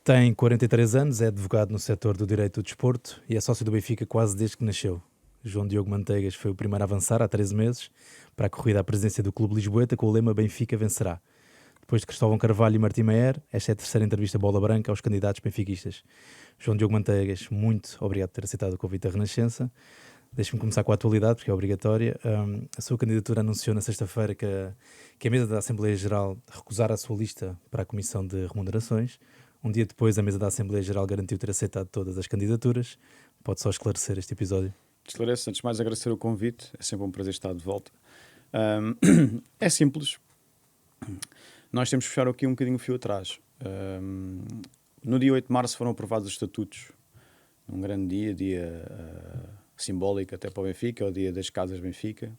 Tem 43 anos, é advogado no setor do direito do desporto e é sócio do Benfica quase desde que nasceu. João Diogo Manteigas foi o primeiro a avançar há 13 meses para a corrida à presidência do Clube Lisboeta com o lema Benfica vencerá. Depois de Cristóvão Carvalho e Martim Meyer, esta é a terceira entrevista bola branca aos candidatos benfiquistas. João Diogo Manteigas, muito obrigado por ter aceitado o convite da Renascença. Deixe-me começar com a atualidade, porque é obrigatória. A sua candidatura anunciou na sexta-feira que a mesa da Assembleia Geral recusara a sua lista para a Comissão de Remunerações. Um dia depois, a mesa da Assembleia Geral garantiu ter aceitado todas as candidaturas. Pode só esclarecer este episódio? Esclareço, antes de mais agradecer o convite, é sempre um prazer estar de volta. É simples, nós temos que fechar aqui um bocadinho o fio atrás. No dia 8 de março foram aprovados os estatutos, um grande dia simbólico até para o Benfica, é o dia das Casas Benfica,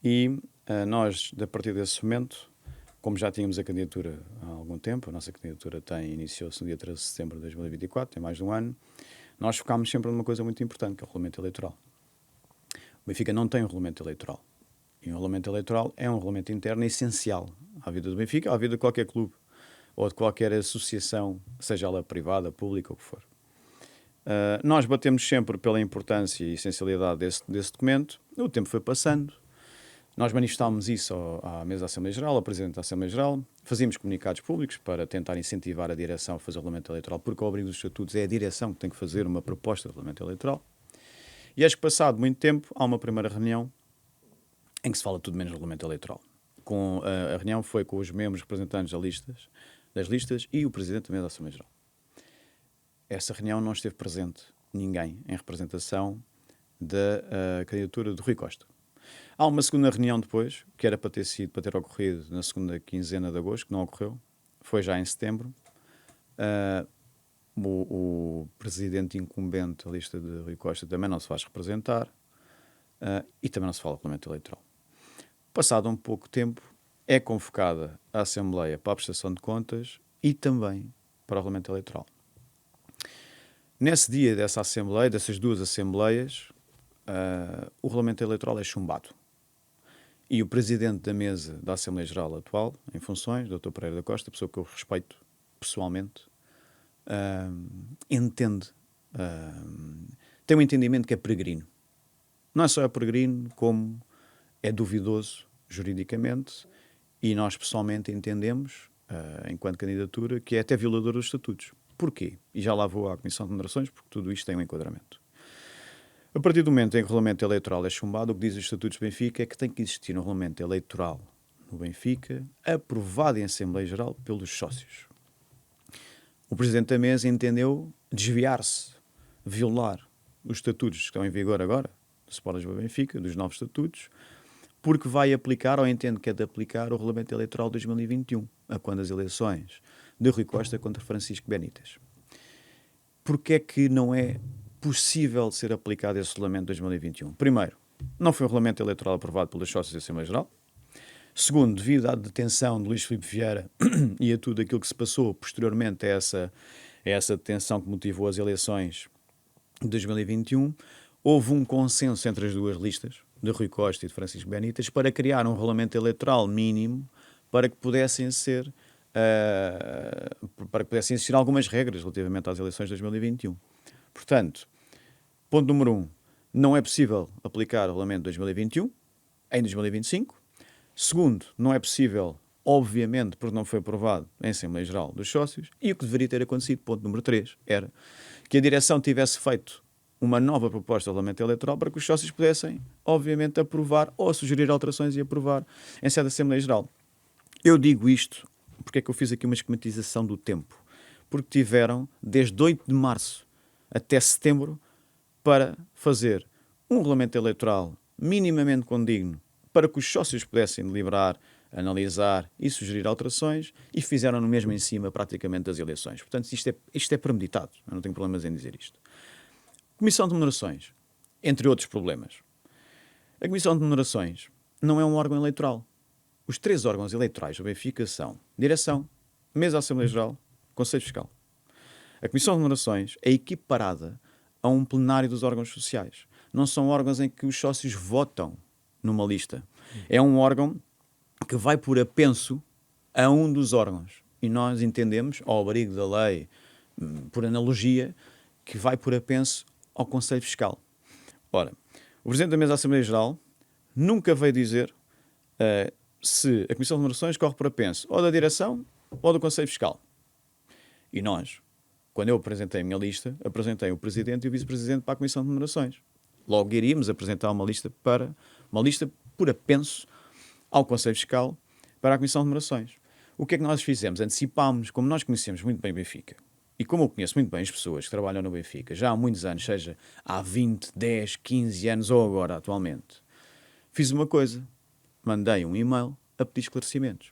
e nós, a partir desse momento, como já tínhamos a candidatura há algum tempo, a nossa candidatura iniciou-se no dia 13 de setembro de 2024, tem mais de um ano, nós focámos sempre numa coisa muito importante, que é o regulamento eleitoral. O Benfica não tem um regulamento eleitoral. E um regulamento eleitoral é um regulamento interno essencial à vida do Benfica, à vida de qualquer clube ou de qualquer associação, seja ela privada, pública, ou o que for. Nós batemos sempre pela importância e essencialidade desse documento. O tempo foi passando. Nós manifestámos isso à mesa da Assembleia Geral, ao Presidente da Assembleia Geral. Fazíamos comunicados públicos para tentar incentivar a direção a fazer o regulamento eleitoral, porque ao abrir os estatutos é a direção que tem que fazer uma proposta de regulamento eleitoral. E acho que passado muito tempo, há uma primeira reunião em que se fala tudo menos regulamento eleitoral. A reunião foi com os membros representantes das listas e o Presidente da mesa da Assembleia Geral. Essa reunião não esteve presente ninguém em representação da candidatura de Rui Costa. Há uma segunda reunião depois, que era para ter ocorrido na segunda quinzena de agosto, que não ocorreu, foi já em setembro. O presidente incumbente da lista de Rui Costa também não se faz representar e também não se fala de regulamento eleitoral. Passado um pouco tempo, é convocada a Assembleia para a prestação de contas e também para o regulamento eleitoral. Nesse dia dessa Assembleia, dessas duas Assembleias, o regulamento eleitoral é chumbado. E o presidente da mesa da Assembleia Geral atual, em funções, Dr. Pereira da Costa, pessoa que eu respeito pessoalmente, tem um entendimento que é peregrino. Não é só peregrino, como é duvidoso juridicamente, e nós pessoalmente entendemos, enquanto candidatura, que é até violador dos estatutos. Porquê? E já lá vou à Comissão de Remunerações, porque tudo isto tem um enquadramento. A partir do momento em que o regulamento eleitoral é chumbado, o que diz os estatutos do Benfica é que tem que existir um regulamento eleitoral no Benfica, aprovado em Assembleia Geral pelos sócios. O Presidente da Mesa entendeu desviar-se, violar os estatutos que estão em vigor agora, do Sport Lisboa Benfica, dos novos estatutos, porque vai aplicar, ou entende que é de aplicar, o Regulamento Eleitoral de 2021, a quando as eleições de Rui Costa contra Francisco Benítez. Porquê é que não é possível ser aplicado esse Regulamento de 2021? Primeiro, não foi um Regulamento Eleitoral aprovado pelos sócios da Assembleia Geral. Segundo, devido à detenção de Luís Filipe Vieira e a tudo aquilo que se passou posteriormente a essa detenção que motivou as eleições de 2021, houve um consenso entre as duas listas, de Rui Costa e de Francisco Benítez, para criar um regulamento eleitoral mínimo para que pudessem existir algumas regras relativamente às eleições de 2021. Portanto, ponto número 1, não é possível aplicar o regulamento de 2021 em 2025. Segundo, não é possível, obviamente, porque não foi aprovado em Assembleia Geral dos Sócios, e o que deveria ter acontecido, ponto número 3, era que a direção tivesse feito uma nova proposta de regulamento eleitoral para que os sócios pudessem, obviamente, aprovar ou sugerir alterações e aprovar em sede da Assembleia Geral. Eu digo isto porque é que eu fiz aqui uma esquematização do tempo. Porque tiveram, desde 8 de março até setembro, para fazer um regulamento eleitoral minimamente condigno para que os sócios pudessem deliberar, analisar e sugerir alterações, e fizeram no mesmo em cima praticamente das eleições. Portanto, isto é premeditado. Eu não tenho problemas em dizer isto. Comissão de Remunerações, entre outros problemas. A Comissão de Remunerações não é um órgão eleitoral. Os 3 órgãos eleitorais do Benfica são Direção, Mesa da Assembleia Geral, Conselho Fiscal. A Comissão de Remunerações é equiparada a um plenário dos órgãos sociais. Não são órgãos em que os sócios votam numa lista. É um órgão que vai por apenso a um dos órgãos. E nós entendemos, ao abrigo da lei por analogia, que vai por apenso ao Conselho Fiscal. Ora, o Presidente da Mesa da Assembleia Geral nunca veio dizer se a Comissão de Remunerações corre por apenso ou da Direção ou do Conselho Fiscal. E nós, quando eu apresentei a minha lista, apresentei o Presidente e o Vice-Presidente para a Comissão de Remunerações. Logo iríamos apresentar uma lista por apenso ao Conselho Fiscal para a Comissão de Remunerações. O que é que nós fizemos? Antecipámos, como nós conhecemos muito bem o Benfica, e como eu conheço muito bem as pessoas que trabalham no Benfica, já há muitos anos, seja há 20, 10, 15 anos ou agora atualmente, fiz uma coisa, mandei um e-mail a pedir esclarecimentos.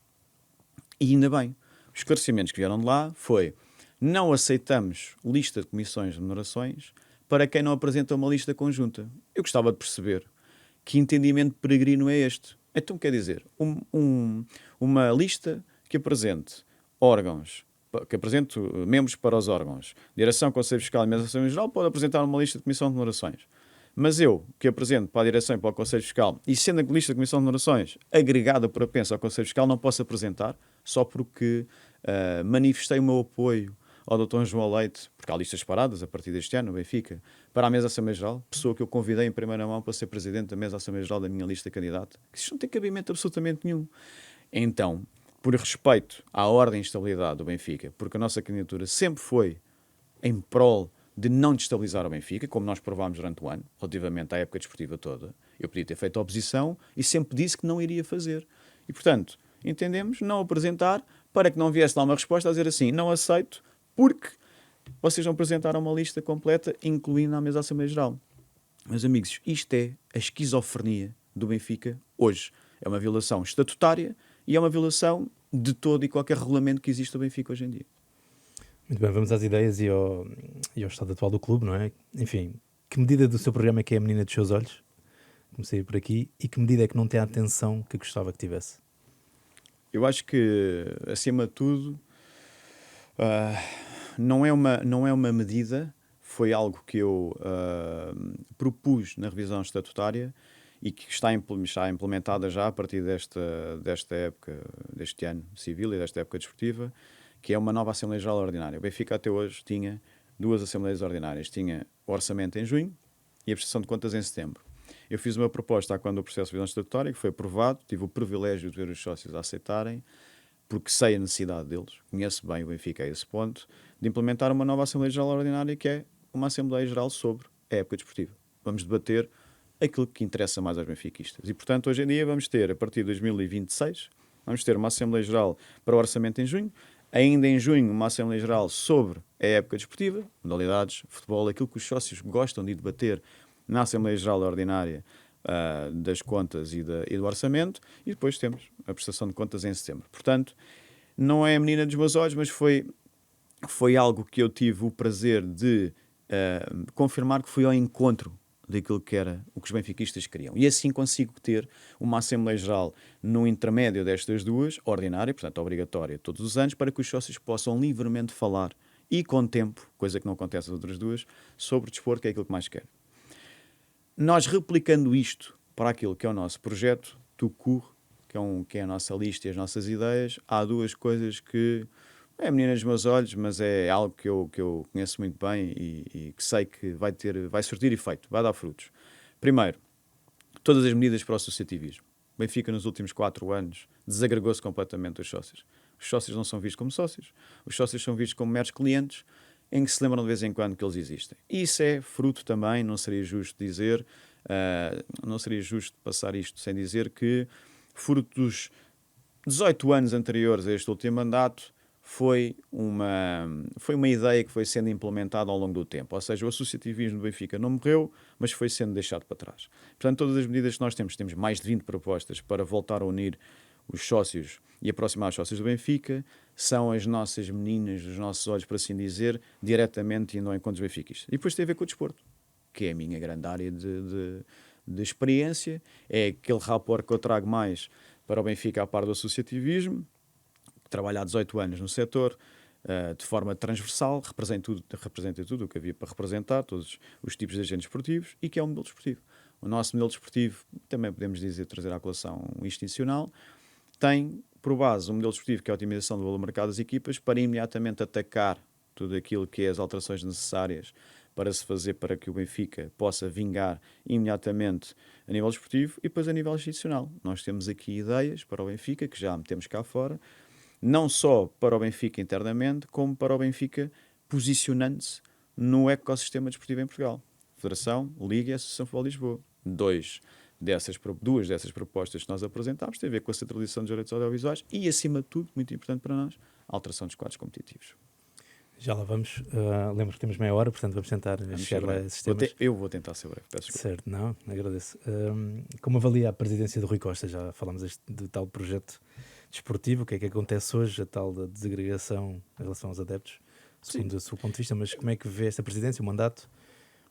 E ainda bem, os esclarecimentos que vieram de lá foi: não aceitamos lista de comissões de remunerações para quem não apresenta uma lista conjunta. Eu gostava de perceber que entendimento peregrino é este. Então, quer dizer, uma lista que apresente órgãos, que apresente membros para os órgãos, Direção, Conselho Fiscal e Mesa da Assembleia Geral, pode apresentar uma lista de comissão de remunerações. Mas eu, que apresento para a Direção e para o Conselho Fiscal, e sendo a lista de comissão de remunerações agregada por apenso ao Conselho Fiscal, não posso apresentar só porque manifestei o meu apoio ao Dr. João Leite, porque há listas paradas a partir deste ano no Benfica, para a Mesa da Assembleia Geral, pessoa que eu convidei em primeira mão para ser Presidente da Mesa da Assembleia Geral da minha lista candidata, que isto não tem cabimento absolutamente nenhum. Então, por respeito à ordem e estabilidade do Benfica, porque a nossa candidatura sempre foi em prol de não destabilizar o Benfica, como nós provámos durante o ano, relativamente à época desportiva toda, eu podia ter feito a oposição e sempre disse que não iria fazer. E, portanto, entendemos não apresentar para que não viesse lá uma resposta a dizer assim: não aceito porque vocês não apresentaram uma lista completa, incluindo a Mesa da Assembleia Geral. Meus amigos, isto é a esquizofrenia do Benfica hoje. É uma violação estatutária e é uma violação de todo e qualquer regulamento que existe no Benfica hoje em dia. Muito bem, vamos às ideias e ao estado atual do clube, não é? Enfim, que medida do seu programa é que é a menina dos seus olhos? Comecei por aqui. E que medida é que não tem a atenção que gostava que tivesse? Eu acho que, acima de tudo, não é uma medida, foi algo que eu propus na revisão estatutária e que está implementada já a partir desta época, deste ano civil e desta época desportiva, que é uma nova Assembleia Geral Ordinária. O Benfica até hoje tinha 2 Assembleias Ordinárias. Tinha o orçamento em junho e a prestação de contas em setembro. Eu fiz uma proposta quando o processo de revisão estatutária, que foi aprovado, tive o privilégio de ver os sócios a aceitarem, porque sei a necessidade deles, conheço bem o Benfica a esse ponto, de implementar uma nova Assembleia Geral Ordinária, que é uma Assembleia Geral sobre a época desportiva. Vamos debater aquilo que interessa mais aos benfiquistas. E, portanto, hoje em dia vamos ter, a partir de 2026, vamos ter uma Assembleia Geral para o orçamento em junho, ainda em junho uma Assembleia Geral sobre a época desportiva, modalidades, futebol, aquilo que os sócios gostam de debater na Assembleia Geral Ordinária das contas e do orçamento, e depois temos a prestação de contas em setembro. Portanto, não é a menina dos meus olhos, mas foi algo que eu tive o prazer de confirmar que fui ao encontro daquilo que era o que os benfiquistas queriam. E assim consigo ter uma Assembleia Geral no intermédio destas duas, ordinária, portanto obrigatória todos os anos, para que os sócios possam livremente falar e com tempo, coisa que não acontece nas outras duas, sobre desporto, que é aquilo que mais querem. Nós replicando isto para aquilo que é o nosso projeto, Tucur, que é a nossa lista e as nossas ideias, há 2 coisas que é a menina dos meus olhos, mas é algo que eu conheço muito bem e que sei que vai surtir efeito, vai dar frutos. Primeiro, todas as medidas para o associativismo. O Benfica, nos últimos 4 anos, desagregou-se completamente dos sócios. Os sócios não são vistos como sócios, os sócios são vistos como meros clientes, em que se lembram de vez em quando que eles existem. E isso é fruto também, não seria justo dizer, não seria justo passar isto sem dizer que, fruto dos 18 anos anteriores a este último mandato, foi uma ideia que foi sendo implementada ao longo do tempo. Ou seja, o associativismo do Benfica não morreu, mas foi sendo deixado para trás. Portanto, todas as medidas que nós temos mais de 20 propostas para voltar a unir os sócios e aproximar os sócios do Benfica, são as nossas meninas, os nossos olhos, por assim dizer, diretamente indo ao encontro dos benfiquistas. E depois tem a ver com o desporto, que é a minha grande área de experiência, é aquele rapport que eu trago mais para o Benfica a par do associativismo, que trabalha há 18 anos no setor, de forma transversal, representa tudo o que havia para representar, todos os tipos de agentes esportivos, e que é um modelo desportivo. O nosso modelo desportivo, também podemos dizer, trazer à colação institucional, tem por base um modelo desportivo que é a otimização do valor de mercado das equipas para imediatamente atacar tudo aquilo que é as alterações necessárias para se fazer para que o Benfica possa vingar imediatamente a nível desportivo e depois a nível institucional. Nós temos aqui ideias para o Benfica, que já metemos cá fora, não só para o Benfica internamente, como para o Benfica posicionando-se no ecossistema desportivo em Portugal. Federação, Liga e Associação de Futebol de Lisboa. Duas dessas propostas que nós apresentámos têm a ver com a centralização dos direitos audiovisuais e, acima de tudo, muito importante para nós, a alteração dos quadros competitivos. Já lá vamos. Lembro que temos meia hora, portanto vamos tentar chegar lá a esses temas. Eu vou tentar ser breve, peço desculpa. Certo, não, agradeço. Como avalia a presidência do Rui Costa? Já falámos do tal projeto desportivo, o que é que acontece hoje, a tal da desagregação em relação aos adeptos, segundo o seu ponto de vista, mas como é que vê esta presidência, o mandato?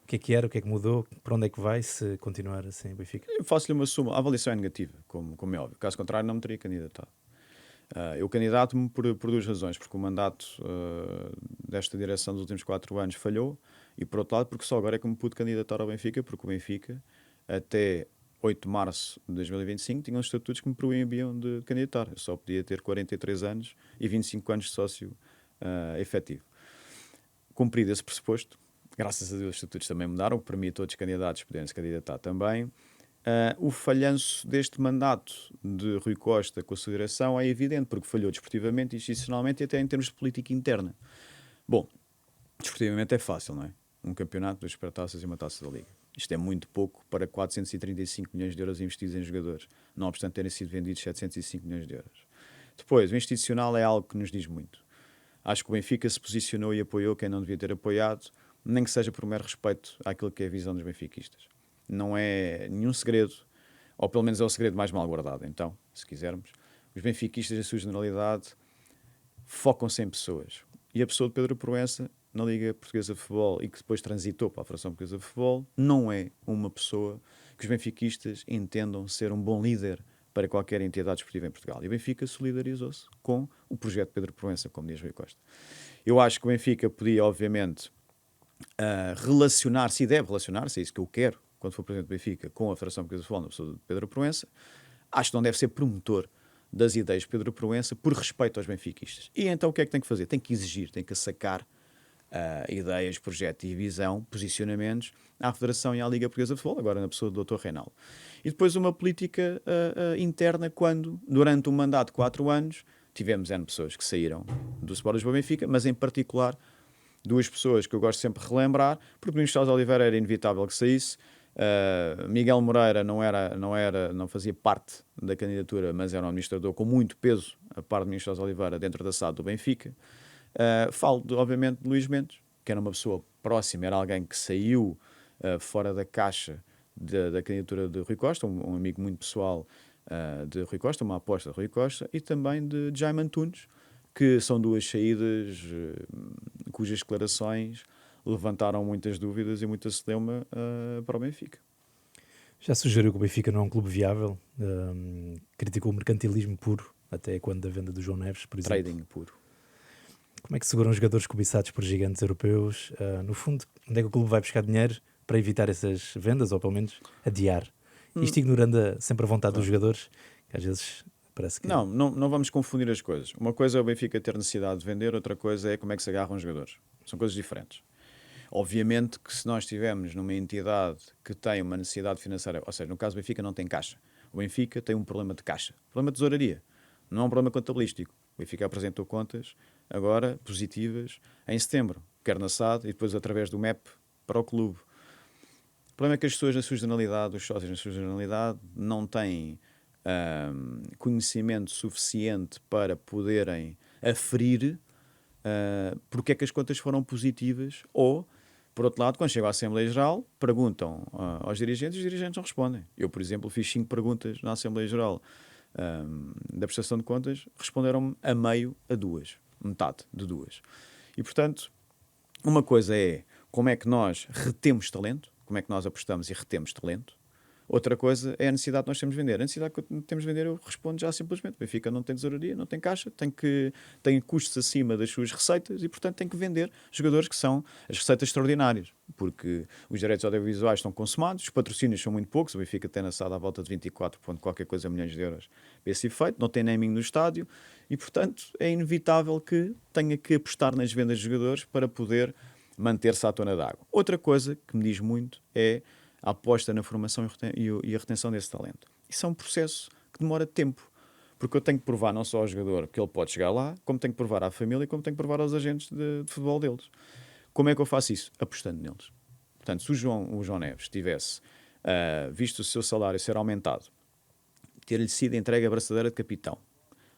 O que é que era, o que é que mudou, para onde é que vai, se continuar assim em Benfica? Eu faço-lhe uma suma, a avaliação é negativa, como é óbvio. Caso contrário, não me teria candidatado. Eu candidato-me por duas razões, porque o mandato desta direção dos últimos 4 anos falhou, e por outro lado, porque só agora é que me pude candidatar ao Benfica, porque o Benfica, até 8 de março de 2025, tinha uns estatutos que me proibiam de candidatar. Eu só podia ter 43 anos e 25 anos de sócio efetivo. Cumprido esse pressuposto, graças a Deus os estatutos também mudaram, que permite todos os candidatos poderem se candidatar também. O falhanço deste mandato de Rui Costa com a sua direção é evidente, porque falhou desportivamente, institucionalmente e até em termos de política interna. Bom, desportivamente é fácil, não é? Um campeonato, 2 supertaças e uma taça da Liga. Isto é muito pouco para 435 milhões de euros investidos em jogadores, não obstante terem sido vendidos 705 milhões de euros. Depois, o institucional é algo que nos diz muito. Acho que o Benfica se posicionou e apoiou quem não devia ter apoiado, nem que seja por mero respeito àquilo que é a visão dos benfiquistas. Não é nenhum segredo, ou pelo menos é o segredo mais mal guardado. Então, se quisermos, os benfiquistas, na sua generalidade, focam-se em pessoas. E a pessoa de Pedro Proença, na Liga Portuguesa de Futebol, e que depois transitou para a Federação Portuguesa de Futebol, não é uma pessoa que os benfiquistas entendam ser um bom líder para qualquer entidade esportiva em Portugal. E o Benfica solidarizou-se com o projeto de Pedro Proença, como diz Rui Costa. Eu acho que o Benfica podia, obviamente, relacionar-se, e deve relacionar-se, é isso que eu quero, quando for presidente do Benfica, com a Federação Portuguesa de Futebol, na pessoa de Pedro Proença. Acho que não deve ser promotor das ideias de Pedro Proença por respeito aos benfiquistas. E então o que é que tem que fazer? Tem que exigir, tem que sacar ideias, projetos e visão, posicionamentos à Federação e à Liga Portuguesa de Futebol, agora na pessoa do Dr. Reinaldo. E depois uma política interna quando, durante um mandato de 4 anos, tivemos N pessoas que saíram do Sport Lisboa Benfica, mas em particular 2 pessoas que eu gosto sempre de relembrar, porque o Ministro Salles Oliveira era inevitável que saísse, Miguel Moreira não fazia parte da candidatura, mas era um administrador com muito peso, a par do Ministro Salles Oliveira, dentro da SAD do Benfica. Falo, obviamente, de Luís Mendes, que era uma pessoa próxima, era alguém que saiu fora da caixa da candidatura de Rui Costa, um amigo muito pessoal de Rui Costa, uma aposta de Rui Costa, e também de Jaime Antunes, que são 2 saídas cujas declarações levantaram muitas dúvidas e muita celeuma para o Benfica. Já sugeriu que o Benfica não é um clube viável, criticou o mercantilismo puro, até quando da venda do João Neves, por exemplo. Trading puro. Como é que seguram os jogadores cobiçados por gigantes europeus? No fundo, onde é que o clube vai buscar dinheiro para evitar essas vendas, ou pelo menos adiar? Isto ignorando sempre a vontade dos jogadores, que às vezes parece que... Não vamos confundir as coisas. Uma coisa é o Benfica ter necessidade de vender, outra coisa é como é que se agarram os jogadores. São coisas diferentes. Obviamente que se nós estivermos numa entidade que tem uma necessidade financeira, ou seja, no caso do Benfica não tem caixa. O Benfica tem um problema de caixa, problema de tesouraria. Não é um problema contabilístico. O Benfica apresentou contas agora positivas em setembro, quer na SAD e depois através do MEP para o clube. O problema é que as pessoas na sua generalidade, os sócios na sua generalidade, não têm conhecimento suficiente para poderem aferir porque é que as contas foram positivas ou, por outro lado, quando chegam à Assembleia Geral, perguntam aos dirigentes e os dirigentes não respondem. Eu, por exemplo, fiz 5 perguntas na Assembleia Geral da prestação de contas, responderam-me a meio a 2, metade de 2. E, portanto, uma coisa é como é que nós retemos talento, como é que nós apostamos e retemos talento, Outra coisa é a necessidade que nós temos de vender. A necessidade que temos de vender, eu respondo já simplesmente. O Benfica não tem tesouraria, não tem caixa, tem custos acima das suas receitas e, portanto, tem que vender jogadores que são as receitas extraordinárias. Porque os direitos audiovisuais estão consumados, os patrocínios são muito poucos. O Benfica tem lançado à volta de 24 ponto qualquer coisa milhões de euros para esse efeito. Não tem naming no estádio e, portanto, é inevitável que tenha que apostar nas vendas de jogadores para poder manter-se à tona d'água. Outra coisa que me diz muito é a aposta na formação e a retenção desse talento. Isso é um processo que demora tempo, porque eu tenho que provar não só ao jogador que ele pode chegar lá, como tenho que provar à família, como tenho que provar aos agentes de futebol deles. Como é que eu faço isso? Apostando neles. Portanto, se o João Neves tivesse visto o seu salário ser aumentado, ter-lhe sido entregue a braçadeira de capitão,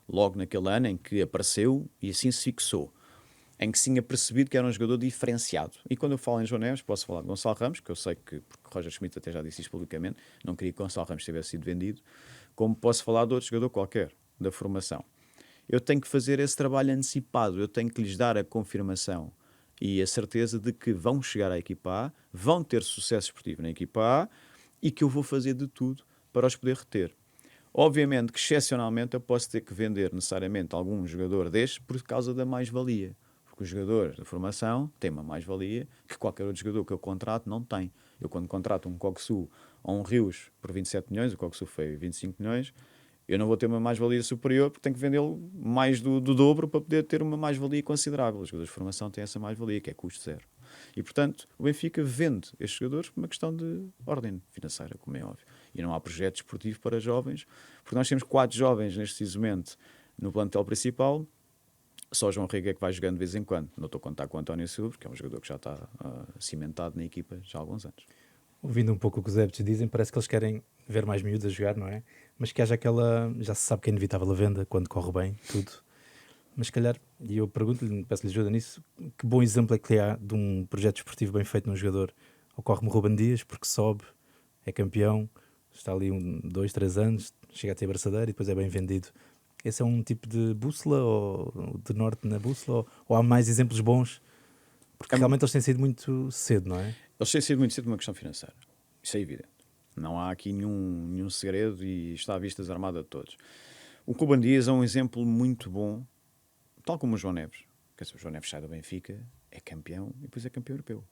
logo naquele ano em que apareceu e assim se fixou, em que se tinha percebido que era um jogador diferenciado. E quando eu falo em João Neves, posso falar de Gonçalo Ramos, que eu sei que, porque Roger Schmidt até já disse isto publicamente, não queria que Gonçalo Ramos tivesse sido vendido, como posso falar de outro jogador qualquer, da formação. Eu tenho que fazer esse trabalho antecipado, eu tenho que lhes dar a confirmação e a certeza de que vão chegar à equipa A, vão ter sucesso esportivo na equipa A e que eu vou fazer de tudo para os poder reter. Obviamente que, excepcionalmente, eu posso ter que vender necessariamente algum jogador deste por causa da mais-valia. Porque os jogadores da formação têm uma mais-valia que qualquer outro jogador que eu contrato não tem. Eu, quando contrato um Coxu ou um Rios por 27 milhões, o Coxu foi 25 milhões, eu não vou ter uma mais-valia superior porque tenho que vendê-lo mais do dobro para poder ter uma mais-valia considerável. Os jogadores de formação têm essa mais-valia, que é custo zero. E, portanto, o Benfica vende estes jogadores por uma questão de ordem financeira, como é óbvio. E não há projeto esportivo para jovens, porque nós temos 4 jovens neste momento no plantel principal. Só o João Riga é que vai jogando de vez em quando. Não estou a contar com o António Silva, que é um jogador que já está cimentado na equipa já há alguns anos. Ouvindo um pouco o que os adeptos dizem, parece que eles querem ver mais miúdos a jogar, não é? Mas que haja aquela... Já se sabe que é inevitável a venda, quando corre bem, tudo. Mas se calhar, e eu pergunto-lhe, peço-lhe ajuda nisso, que bom exemplo é que há de um projeto esportivo bem feito num jogador? Ocorre-me Ruben Dias, porque sobe, é campeão, está ali 2, 3 anos, chega a ter braçadeira e depois é bem vendido. Esse é um tipo de bússola, ou de norte na bússola, ou há mais exemplos bons? Porque realmente eles têm sido muito cedo, não é? Eles têm sido muito cedo uma questão financeira. Isso é evidente. Não há aqui nenhum segredo e está à vista armada de todos. O Ruben Dias é um exemplo muito bom, tal como o João Neves. Quer dizer, o João Neves sai do Benfica, é campeão e depois é campeão europeu.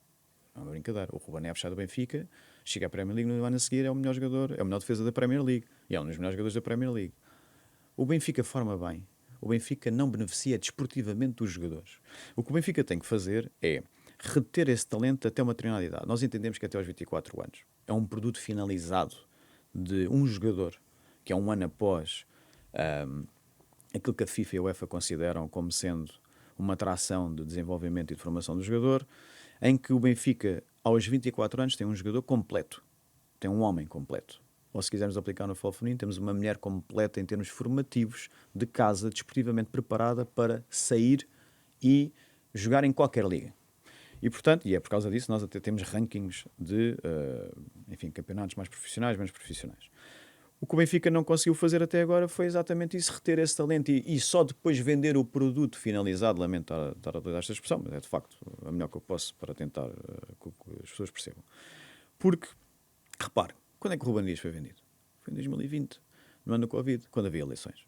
Não é uma brincadeira. O Ruben Neves sai do Benfica, chega à Premier League, no ano a seguir é o melhor jogador, é o melhor defesa da Premier League e é um dos melhores jogadores da Premier League. O Benfica forma bem. O Benfica não beneficia desportivamente dos jogadores. O que o Benfica tem que fazer é reter esse talento até uma determinada idade. Nós entendemos que até aos 24 anos é um produto finalizado de um jogador, que é um ano após aquilo que a FIFA e a UEFA consideram como sendo uma atração de desenvolvimento e de formação do jogador, em que o Benfica, aos 24 anos, tem um jogador completo, tem um homem completo. Ou se quisermos aplicar no futebol feminino, temos uma mulher completa em termos formativos, de casa, desportivamente preparada para sair e jogar em qualquer liga. E, portanto, e é por causa disso, nós até temos rankings de, campeonatos mais profissionais, menos profissionais. O que o Benfica não conseguiu fazer até agora foi exatamente isso, reter esse talento e só depois vender o produto finalizado, lamento estar a utilizar esta expressão, mas é de facto a melhor que eu posso para tentar que as pessoas percebam. Porque, repare, quando é que o Ruben Dias foi vendido? Foi em 2020, no ano do Covid, quando havia eleições.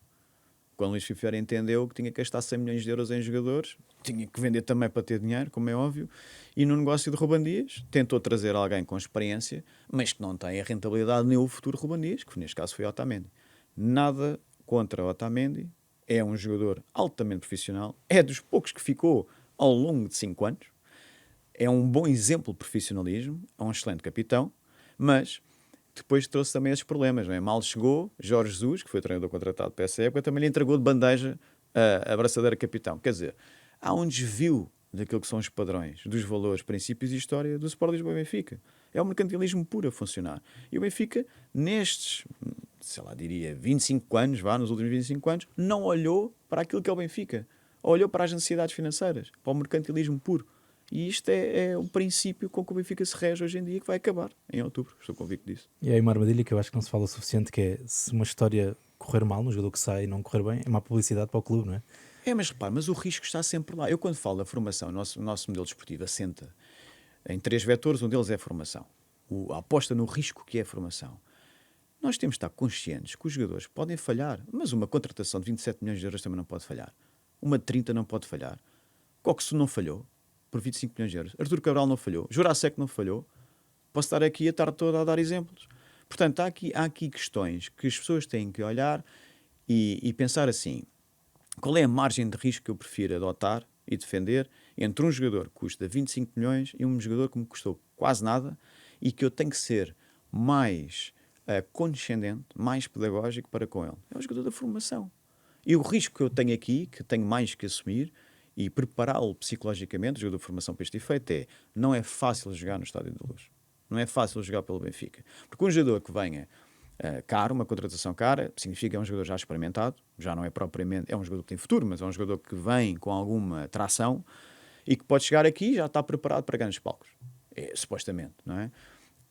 Quando o Luís Fifiero entendeu que tinha que gastar 100 milhões de euros em jogadores, tinha que vender também para ter dinheiro, como é óbvio, e no negócio de Ruben Dias tentou trazer alguém com experiência, mas que não tem a rentabilidade nem o futuro Ruben Dias, que neste caso foi Otamendi. Nada contra Otamendi, é um jogador altamente profissional, é dos poucos que ficou ao longo de 5 anos, é um bom exemplo de profissionalismo, é um excelente capitão, mas depois trouxe também esses problemas, não é? Mal chegou, Jorge Jesus, que foi o treinador contratado para essa época, também lhe entregou de bandeja a abraçadeira capitão. Quer dizer, há um desvio daquilo que são os padrões, dos valores, princípios e história do Sport Lisboa e Benfica. É um mercantilismo puro a funcionar. E o Benfica, nestes, diria 25 anos, nos últimos 25 anos, não olhou para aquilo que é o Benfica. Olhou para as necessidades financeiras, para o mercantilismo puro. E isto é um princípio com que o Benfica se rege hoje em dia, que vai acabar em outubro. Estou convicto disso. E aí uma armadilha que eu acho que não se fala o suficiente, que é, se uma história correr mal, no jogador que sai e não correr bem, é má publicidade para o clube, não é? Mas repare, mas o risco está sempre lá. Eu, quando falo da formação, o nosso modelo desportivo assenta em 3 vetores, um deles é a formação. A aposta no risco que é a formação. Nós temos de estar conscientes que os jogadores podem falhar, mas uma contratação de 27 milhões de euros também não pode falhar. Uma de 30 não pode falhar. Coxo não falhou por 25 milhões de euros. Artur Cabral não falhou. Jurasek não falhou. Posso estar aqui a tarde toda a dar exemplos. Portanto, há aqui questões que as pessoas têm que olhar e pensar assim: qual é a margem de risco que eu prefiro adotar e defender entre um jogador que custa 25 milhões e um jogador que me custou quase nada e que eu tenho que ser mais condescendente, mais pedagógico para com ele? É o jogador da formação. E o risco que eu tenho aqui, que tenho mais que assumir e prepará-lo psicologicamente, o jogador de formação para este efeito, não é fácil jogar no Estádio da Luz. Não é fácil jogar pelo Benfica. Porque um jogador que venha caro, uma contratação cara, significa que é um jogador já experimentado, já não é propriamente, é um jogador que tem futuro, mas é um jogador que vem com alguma tração e que pode chegar aqui e já está preparado para grandes palcos. Supostamente, não é?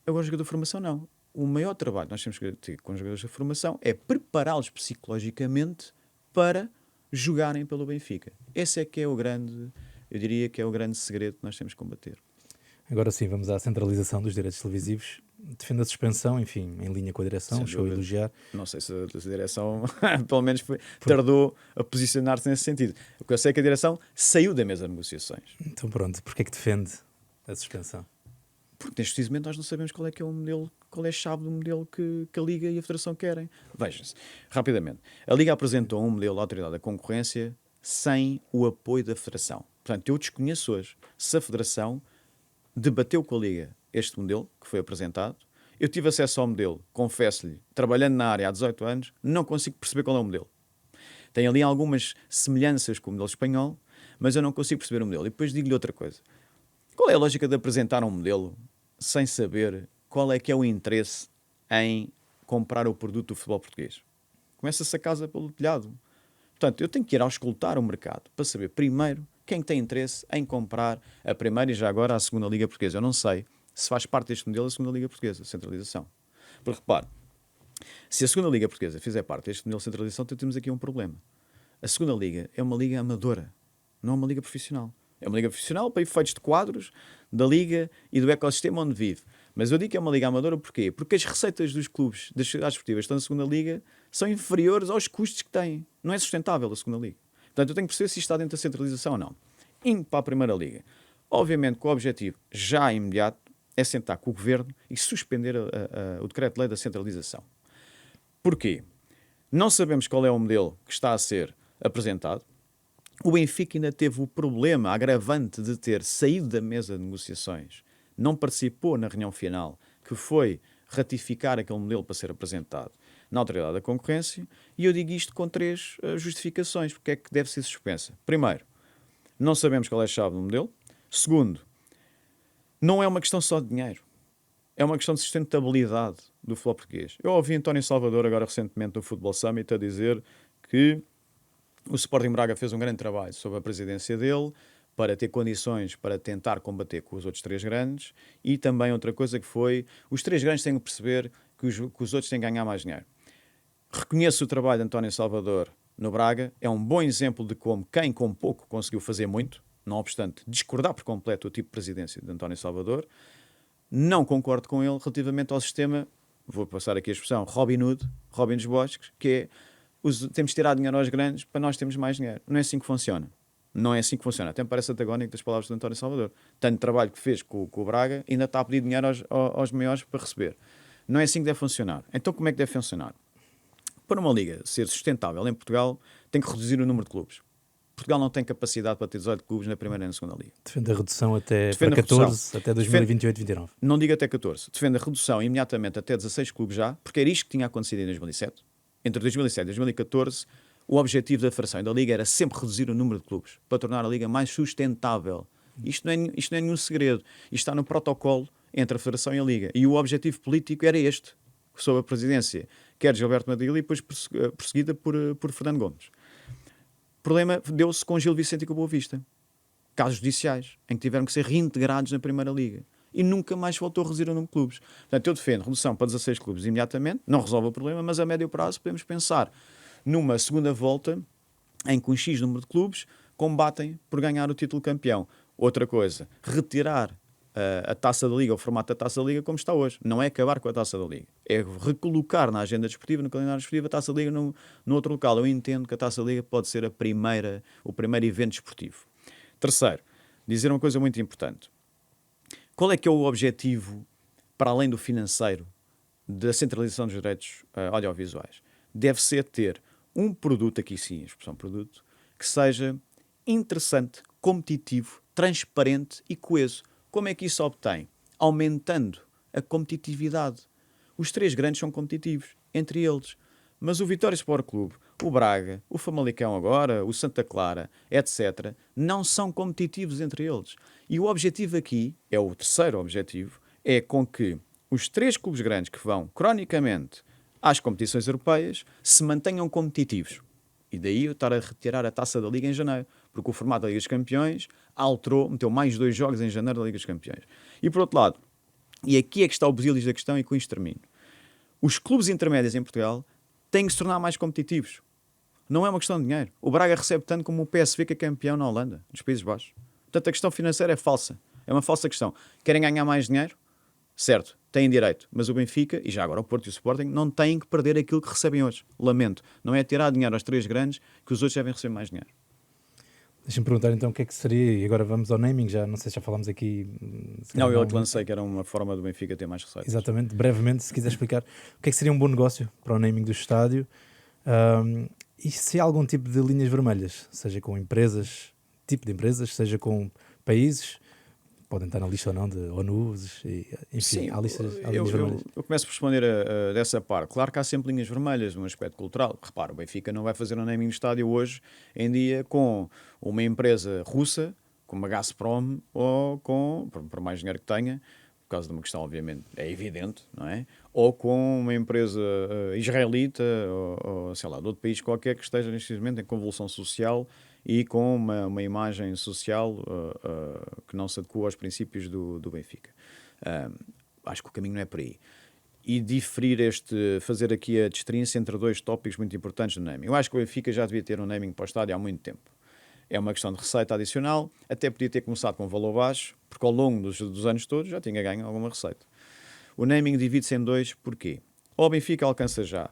Agora, o jogador de formação, não. O maior trabalho que nós temos que ter com os jogadores de formação é prepará-los psicologicamente para jogarem pelo Benfica. Esse é que é o grande, eu diria que é o grande segredo que nós temos que combater. Agora sim, vamos à centralização dos direitos televisivos. Defende a suspensão, enfim, em linha com a direção, estou a elogiar. Não sei se a direção, pelo menos, tardou a posicionar-se nesse sentido. O que eu sei é que a direção saiu da mesa de negociações. Então pronto, porquê é que defende a suspensão? Porque neste precisamente nós não sabemos qual é que é o modelo, qual é a chave do modelo que a Liga e a Federação querem. Veja-se, rapidamente. A Liga apresentou um modelo da Autoridade da Concorrência sem o apoio da Federação. Portanto, eu desconheço hoje se a Federação debateu com a Liga este modelo que foi apresentado. Eu tive acesso ao modelo, confesso-lhe, trabalhando na área há 18 anos, não consigo perceber qual é o modelo. Tem ali algumas semelhanças com o modelo espanhol, mas eu não consigo perceber o modelo. E depois digo-lhe outra coisa. Qual é a lógica de apresentar um modelo sem saber qual é que é o interesse em comprar o produto do futebol português? Começa-se a casa pelo telhado. Portanto, eu tenho que ir auscultar o mercado para saber, primeiro, quem tem interesse em comprar a primeira e já agora a segunda Liga Portuguesa. Eu não sei se faz parte deste modelo a segunda Liga Portuguesa, a centralização. Porque, repare, se a segunda Liga Portuguesa fizer parte deste modelo de centralização, então temos aqui um problema. A segunda Liga é uma liga amadora, não é uma liga profissional. É uma liga profissional para efeitos de quadros da liga e do ecossistema onde vive. Mas eu digo que é uma liga amadora porquê? Porque as receitas dos clubes, das sociedades esportivas que estão na segunda liga, são inferiores aos custos que têm. Não é sustentável a segunda liga. Portanto, eu tenho que perceber se isto está dentro da centralização ou não. Indo para a primeira liga. Obviamente que o objetivo, já imediato, é sentar com o governo e suspender o decreto-lei da centralização. Porquê? Não sabemos qual é o modelo que está a ser apresentado. O Benfica ainda teve o problema agravante de ter saído da mesa de negociações, não participou na reunião final, que foi ratificar aquele modelo para ser apresentado na Autoridade da Concorrência, e eu digo isto com 3 justificações, porque é que deve ser suspensa. Primeiro, não sabemos qual é a chave do modelo. Segundo, não é uma questão só de dinheiro, é uma questão de sustentabilidade do futebol português. Eu ouvi António Salvador, agora recentemente no Football Summit, a dizer que o Sporting Braga fez um grande trabalho sob a presidência dele para ter condições para tentar combater com os outros 3 grandes, e também outra coisa que foi, os 3 grandes têm que perceber que os outros têm que ganhar mais dinheiro. Reconheço o trabalho de António Salvador no Braga, é um bom exemplo de como quem com pouco conseguiu fazer muito, não obstante discordar por completo do tipo de presidência de António Salvador. Não concordo com ele relativamente ao sistema, vou passar aqui a expressão, Robin Hood, Robin dos Bosques, que é temos de tirar dinheiro aos grandes para nós termos mais dinheiro. Não é assim que funciona. Não é assim que funciona. Até me parece antagónico das palavras de António Salvador. Tanto trabalho que fez com o Braga, ainda está a pedir dinheiro aos maiores para receber. Não é assim que deve funcionar. Então como é que deve funcionar? Para uma liga ser sustentável em Portugal, tem que reduzir o número de clubes. Portugal não tem capacidade para ter 18 clubes na primeira e na segunda liga. Defende a redução para 14, até 2028-29. Não diga até 14. Defende a redução imediatamente até 16 clubes já, porque era isto que tinha acontecido em 2007. Entre 2007 e 2014, o objetivo da Federação e da Liga era sempre reduzir o número de clubes, para tornar a Liga mais sustentável. Isto não é nenhum segredo. Isto está no protocolo entre a Federação e a Liga. E o objetivo político era este, sob a presidência, quer de Gilberto Madrilha e depois perseguida por Fernando Gomes. O problema deu-se com Gil Vicente e com o Boa Vista. Casos judiciais, em que tiveram que ser reintegrados na Primeira Liga. E nunca mais voltou a reduzir o número de clubes. Portanto, eu defendo redução para 16 clubes imediatamente, não resolve o problema, mas a médio prazo podemos pensar numa segunda volta em que um X número de clubes combatem por ganhar o título campeão. Outra coisa, retirar a Taça da Liga, o formato da Taça da Liga como está hoje. Não é acabar com a Taça da Liga. É recolocar na agenda desportiva, no calendário desportivo, a Taça da Liga no outro local. Eu entendo que a Taça da Liga pode ser o primeiro evento desportivo. Terceiro, dizer uma coisa muito importante. Qual é que é o objetivo, para além do financeiro, da centralização dos direitos audiovisuais? Deve ser ter um produto, aqui sim, a expressão produto, que seja interessante, competitivo, transparente e coeso. Como é que isso se obtém? Aumentando a competitividade. Os três grandes são competitivos, entre eles. Mas o Vitória Sport Clube, o Braga, o Famalicão agora, o Santa Clara, etc., não são competitivos entre eles. E o objetivo aqui, é o terceiro objetivo, é com que os três clubes grandes que vão, cronicamente, às competições europeias, se mantenham competitivos. E daí eu estar a retirar a Taça da Liga em janeiro, porque o formato da Liga dos Campeões alterou, meteu mais 2 jogos em janeiro da Liga dos Campeões. E por outro lado, e aqui é que está o busilis da questão e com isto termino, os clubes intermédios em Portugal têm que se tornar mais competitivos. Não é uma questão de dinheiro. O Braga recebe tanto como o PSV, que é campeão na Holanda, nos Países Baixos. Portanto, a questão financeira é falsa. É uma falsa questão. Querem ganhar mais dinheiro? Certo, têm direito. Mas o Benfica, e já agora o Porto e o Sporting, não têm que perder aquilo que recebem hoje. Lamento. Não é tirar dinheiro aos três grandes que os outros devem receber mais dinheiro. Deixa-me perguntar então o que é que seria, e agora vamos ao naming, já não sei se já falámos aqui. Não, eu te lancei que era uma forma do Benfica ter mais receitas. Exatamente, brevemente, se quiser explicar o que é que seria um bom negócio para o naming do estádio, e se há algum tipo de linhas vermelhas, seja com empresas, tipo de empresas, seja com países, podem estar na lista ou não de ONUs, enfim, sim, há linhas vermelhas. Eu começo por responder dessa parte. Claro que há sempre linhas vermelhas no aspecto cultural. Repara, o Benfica não vai fazer um naming no estádio hoje em dia com uma empresa russa, como a Gazprom, ou com, por mais dinheiro que tenha, por causa de uma questão, obviamente, é evidente, não é? Ou com uma empresa israelita, ou sei lá, de outro país qualquer que esteja neste momento em convulsão social e com uma imagem social que não se adequa aos princípios do Benfica. Acho que o caminho não é por aí. E fazer aqui a distinção entre dois tópicos muito importantes do naming. Eu acho que o Benfica já devia ter um naming para o estádio há muito tempo. É uma questão de receita adicional, até podia ter começado com um valor baixo, porque ao longo dos anos todos já tinha ganho alguma receita. O naming divide-se em dois, porquê? Ou o Benfica alcança já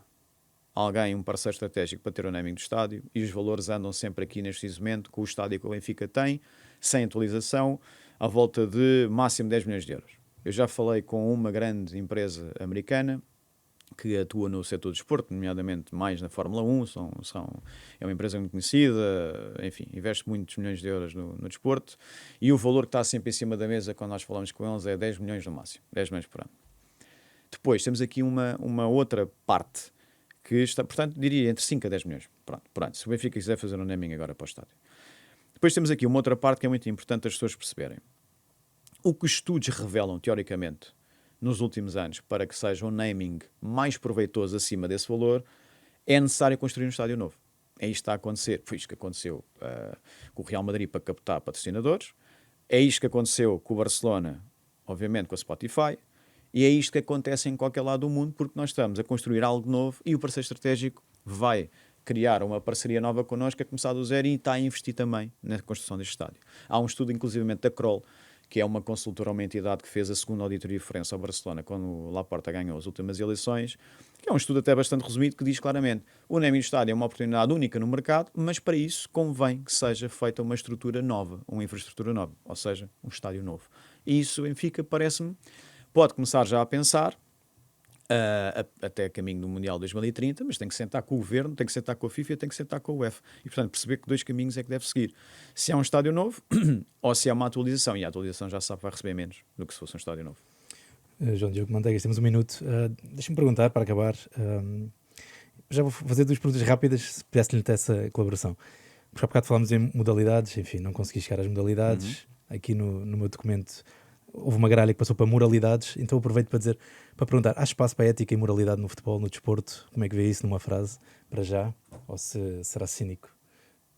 alguém, um parceiro estratégico para ter o naming do estádio, e os valores andam sempre aqui neste momento, com o estádio que o Benfica tem, sem atualização, à volta de máximo 10 milhões de euros. Eu já falei com uma grande empresa americana que atua no setor do desporto, nomeadamente mais na Fórmula 1, é uma empresa muito conhecida, enfim, investe muitos milhões de euros no desporto, e o valor que está sempre em cima da mesa quando nós falamos com eles é 10 milhões no máximo, 10 milhões por ano. Depois temos aqui uma outra parte, que está, portanto, diria entre 5 a 10 milhões por ano, se o Benfica quiser fazer um naming agora para o estádio. Depois temos aqui uma outra parte que é muito importante as pessoas perceberem. O que os estudos revelam, teoricamente, nos últimos anos, para que seja um naming mais proveitoso acima desse valor, é necessário construir um estádio novo. É isto que está a acontecer. Foi isto que aconteceu com o Real Madrid para captar patrocinadores. É isto que aconteceu com o Barcelona, obviamente com a Spotify. E é isto que acontece em qualquer lado do mundo, porque nós estamos a construir algo novo e o parceiro estratégico vai criar uma parceria nova connosco, a começar do zero, e está a investir também na construção deste estádio. Há um estudo, inclusivamente, da Kroll, que é uma consultora, uma entidade que fez a segunda auditoria de referência ao Barcelona quando o Laporta ganhou as últimas eleições, que é um estudo até bastante resumido, que diz claramente: o naming do estádio é uma oportunidade única no mercado, mas para isso convém que seja feita uma estrutura nova, uma infraestrutura nova, ou seja, um estádio novo. E isso, o Benfica, parece-me, pode começar já a pensar, até caminho do Mundial 2030, mas tem que sentar com o Governo, tem que sentar com a FIFA e tem que sentar com a UEFA. E, portanto, perceber que dois caminhos é que deve seguir. Se é um estádio novo ou se é uma atualização. E a atualização já sabe que vai receber menos do que se fosse um estádio novo. João Diogo Manteigas, temos um minuto. Deixa-me perguntar, para acabar, já vou fazer 2 perguntas rápidas, se pudesse-lhe ter essa colaboração. Porque há bocado falámos em modalidades, enfim, não consegui chegar às modalidades. Aqui no meu documento houve uma gralha que passou para moralidades, então aproveito para perguntar: há espaço para ética e moralidade no futebol, no desporto? Como é que vê isso numa frase, para já? Ou se será cínico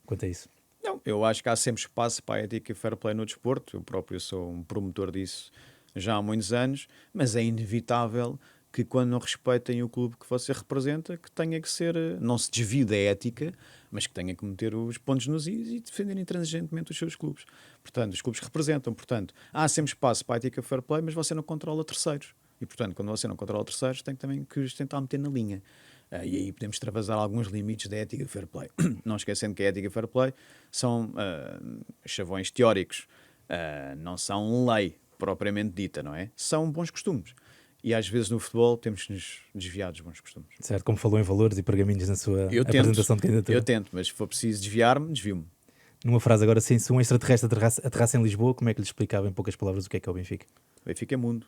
quanto a isso? Não, eu acho que há sempre espaço para a ética e fair play no desporto. Eu próprio sou um promotor disso já há muitos anos, mas é inevitável que quando não respeitem o clube que você representa, que tenha que ser, não se desvie da ética, mas que tenha que meter os pontos nos is e defender intransigentemente os seus clubes. Portanto, os clubes representam, portanto, há sempre espaço para a ética fair play, mas você não controla terceiros. E, portanto, quando você não controla terceiros, tem que também que os tentar meter na linha. E aí podemos extravasar alguns limites da ética fair play. Não esquecendo que a ética fair play são chavões teóricos, não são lei propriamente dita, não é? São bons costumes. E às vezes no futebol temos que nos desviar dos bons costumes. Certo, como falou em valores e pergaminhos na sua apresentação de candidatura. Eu tento, mas se for preciso desviar-me, desvio-me. Numa frase agora, sim, se um extraterrestre aterrasse em Lisboa, como é que lhe explicava em poucas palavras o que é o Benfica? O Benfica é mundo,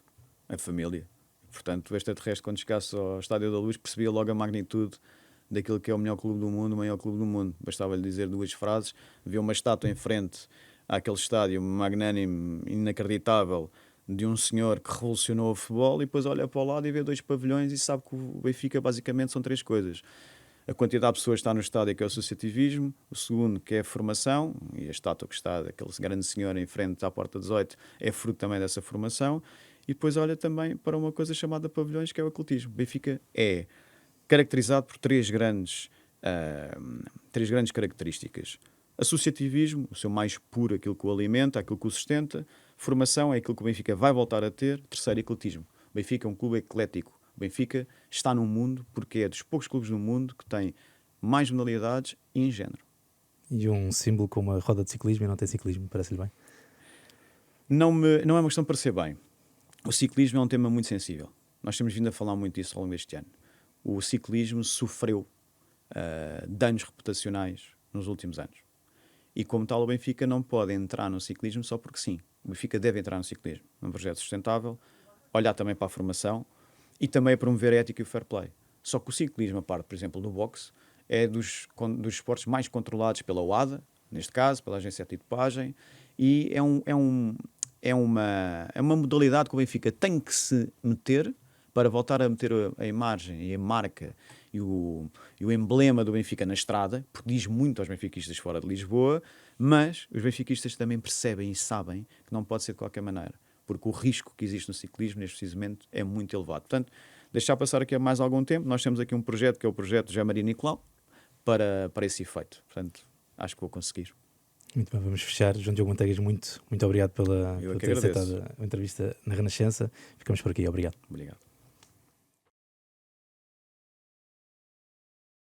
é família. Portanto, o extraterrestre, quando chegasse ao Estádio da Luz, percebia logo a magnitude daquilo que é o melhor clube do mundo, o maior clube do mundo. Bastava-lhe dizer duas frases, via uma estátua em frente àquele estádio magnânimo, inacreditável, de um senhor que revolucionou o futebol, e depois olha para o lado e vê dois pavilhões e sabe que o Benfica basicamente são três coisas. A quantidade de pessoas que está no estádio, que é o associativismo; o segundo, que é a formação, e a estátua que está daquele grande senhor em frente à porta 18 é fruto também dessa formação; e depois olha também para uma coisa chamada pavilhões, que é o atletismo. O Benfica é caracterizado por três grandes características. Associativismo, o seu mais puro, aquilo que o alimenta, aquilo que o sustenta; formação é aquilo que o Benfica vai voltar a ter; terceiro, ecletismo. O Benfica é um clube eclético. O Benfica está no mundo porque é dos poucos clubes do mundo que tem mais modalidades e em género. E um símbolo como a roda de ciclismo, e não tem ciclismo, parece-lhe bem? Não é uma questão de parecer bem. O ciclismo é um tema muito sensível. Nós temos vindo a falar muito disso ao longo deste ano. O ciclismo sofreu danos reputacionais nos últimos anos. E como tal, o Benfica não pode entrar no ciclismo só porque sim. O Benfica deve entrar no ciclismo, num projeto sustentável, olhar também para a formação e também a promover a ética e o fair play. Só que o ciclismo, a parte, por exemplo, do boxe, é dos esportes mais controlados pela UADA, neste caso, pela agência de antidopagem, e é uma modalidade que o Benfica tem que se meter para voltar a meter a imagem e a marca e o emblema do Benfica na estrada, porque diz muito aos benfiquistas fora de Lisboa, mas os benfiquistas também percebem e sabem que não pode ser de qualquer maneira, porque o risco que existe no ciclismo, neste preciso momento, é muito elevado. Portanto, deixar passar aqui há mais algum tempo, nós temos aqui um projeto, que é o projeto José Maria Nicolau, para esse efeito. Portanto, acho que vou conseguir. Muito bem, vamos fechar. João Diogo Manteigas, muito obrigado por ter agradeço. aceitado a entrevista na Renascença. Ficamos por aqui, obrigado. Obrigado.